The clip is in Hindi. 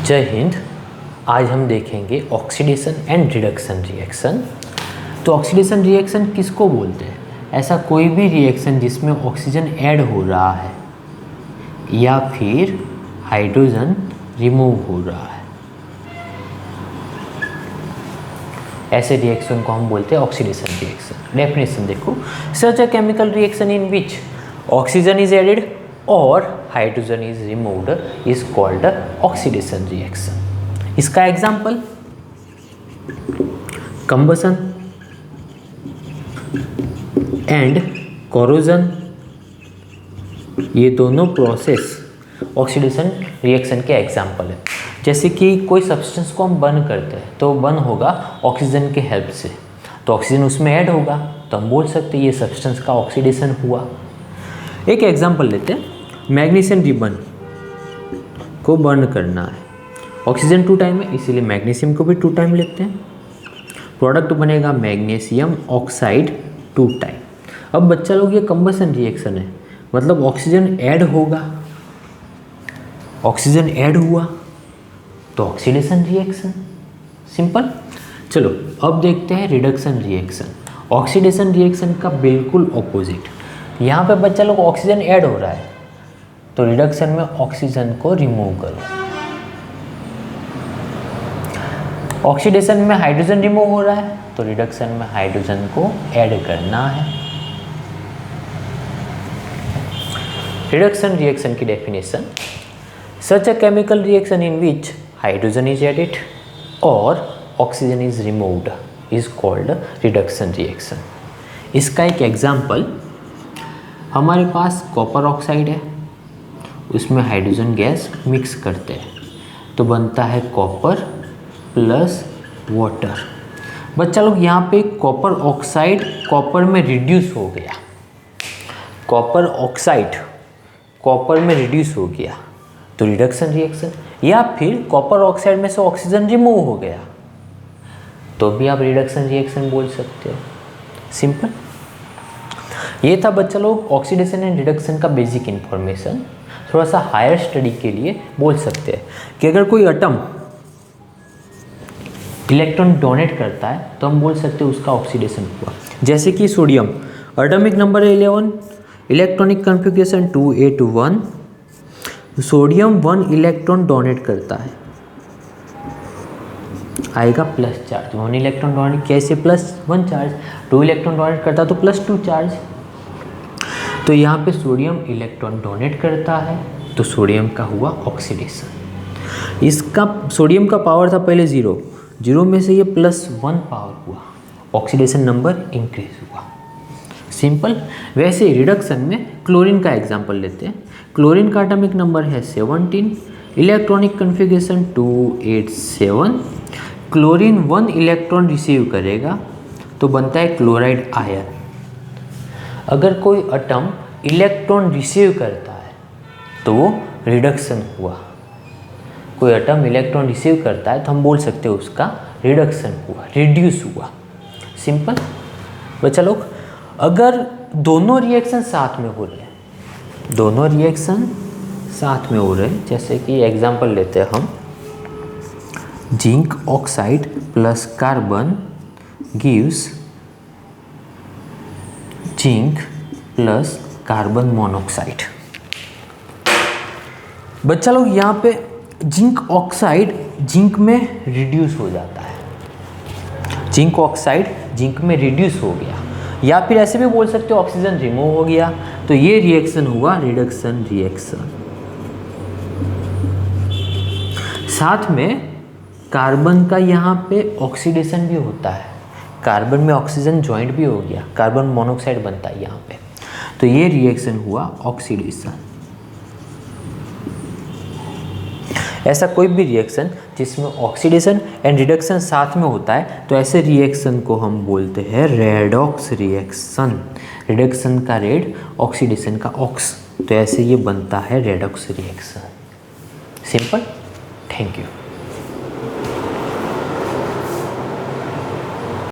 जय हिंद। आज हम देखेंगे ऑक्सीडेशन एंड रिडक्शन रिएक्शन। तो ऑक्सीडेशन रिएक्शन किसको बोलते हैं? ऐसा कोई भी रिएक्शन जिसमें ऑक्सीजन ऐड हो रहा है या फिर हाइड्रोजन रिमूव हो रहा है, ऐसे रिएक्शन को हम बोलते हैं ऑक्सीडेशन रिएक्शन। डेफिनेशन देखो, such a chemical reaction in which oxygen is added और hydrogen is removed is called oxidation reaction. इसका एग्जाम्पल कंबसन एंड कोरोजन, ये दोनों प्रोसेस ऑक्सीडेशन रिएक्शन के एग्जाम्पल है। जैसे कि कोई सब्सटेंस को हम बर्न करते हैं तो बर्न होगा ऑक्सीजन के हेल्प से, तो ऑक्सीजन उसमें ऐड होगा तो हम बोल सकते हैं ये सब्सटेंस का ऑक्सीडेशन हुआ। एक एग्जांपल लेते हैं, मैग्नीशियम रिबन को बर्न करना है, ऑक्सीजन 2 टाइम है इसीलिए मैग्नीशियम को भी 2 टाइम लेते हैं, प्रोडक्ट बनेगा मैग्नीशियम ऑक्साइड 2 टाइम। अब बच्चा लोग ये कंबसन रिएक्शन है, मतलब ऑक्सीजन ऐड होगा, ऑक्सीजन ऐड हुआ तो ऑक्सीडेशन रिएक्शन, सिंपल। चलो अब देखते हैं रिडक्शन रिएक्शन। ऑक्सीडेशन रिएक्शन का बिल्कुल ऑपोजिट, यहाँ पे बच्चा लोग ऑक्सीजन ऐड हो रहा है तो रिडक्शन में ऑक्सीजन को रिमूव करो। ऑक्सीडेशन में हाइड्रोजन रिमूव हो रहा है तो रिडक्शन में हाइड्रोजन को ऐड करना है। रिडक्शन रिएक्शन की definition, such a chemical reaction in which hydrogen is added और oxygen is removed is called reduction reaction. इसका एक एग्जाम्पल, हमारे पास कॉपर ऑक्साइड है, उसमें हाइड्रोजन गैस मिक्स करते हैं तो बनता है कॉपर प्लस वाटर। बच्चा लोग यहाँ पे कॉपर ऑक्साइड कॉपर में रिड्यूस हो गया, कॉपर ऑक्साइड कॉपर में रिड्यूस हो गया तो रिडक्शन रिएक्शन, या फिर कॉपर ऑक्साइड में से ऑक्सीजन रिमूव हो गया तो भी आप रिडक्शन रिएक्शन बोल सकते हो, सिंपल। ये था बच्चा लोग ऑक्सीडेशन एंड रिडक्शन का बेसिक इन्फॉर्मेशन। थोड़ा सा हायर स्टडी के लिए बोल सकते हैं कि अगर कोई एटम इलेक्ट्रॉन डोनेट करता है तो हम बोल सकते हैं उसका ऑक्सीडेशन हुआ। जैसे कि sodium, atomic number 11, electronic configuration 281, sodium 1 electron donate करता है, आएगा प्लस चार्ज। 1 इलेक्ट्रॉन डोनेट कैसे प्लस 1 चार्ज, 2 इलेक्ट्रॉन डोनेट करता है तो प्लस 2 चार्ज। तो यहाँ पे सोडियम इलेक्ट्रॉन डोनेट करता है तो सोडियम का हुआ ऑक्सीडेशन। इसका सोडियम का पावर था पहले 0 में से ये +1 पावर हुआ, ऑक्सीडेशन नंबर इंक्रीज हुआ, सिंपल। वैसे रिडक्शन में क्लोरीन का एग्जांपल लेते हैं। क्लोरीन का एटॉमिक नंबर है 17, electronic configuration 287, chlorine 1 electron receive करेगा तो बनता है क्लोराइड आयन। अगर कोई एटम इलेक्ट्रॉन रिसीव करता है तो वो रिडक्शन हुआ, कोई एटम इलेक्ट्रॉन रिसीव करता है तो हम बोल सकते हैं उसका रिडक्शन हुआ, रिड्यूस हुआ, सिंपल। बच्चा लोग अगर दोनों रिएक्शन साथ में हो रहे हैं, दोनों रिएक्शन साथ में हो रहे हैं, जैसे कि एग्जांपल लेते हैं हम, zinc oxide plus carbon gives zinc plus carbon monoxide. बच्चा लोग यहाँ पे जिंक ऑक्साइड जिंक में रिड्यूस हो जाता है, जिंक ऑक्साइड जिंक में रिड्यूस हो गया, या फिर ऐसे भी बोल सकते हो ऑक्सीजन रिमूव हो गया, तो ये रिएक्शन हुआ रिडक्शन रिएक्शन। साथ में कार्बन का यहाँ पे ऑक्सीडेशन भी होता है, कार्बन में ऑक्सीजन ज्वाइंट भी हो गया, कार्बन मोनोऑक्साइड बनता है यहाँ पे, तो ये रिएक्शन हुआ ऑक्सीडेशन। ऐसा कोई भी रिएक्शन जिसमें ऑक्सीडेशन एंड रिडक्शन साथ में होता है तो ऐसे रिएक्शन को हम बोलते हैं रेडॉक्स रिएक्शन। रिडक्शन का रेड, ऑक्सीडेशन का ऑक्स, तो ऐसे ये बनता है redox reaction, simple. Thank you.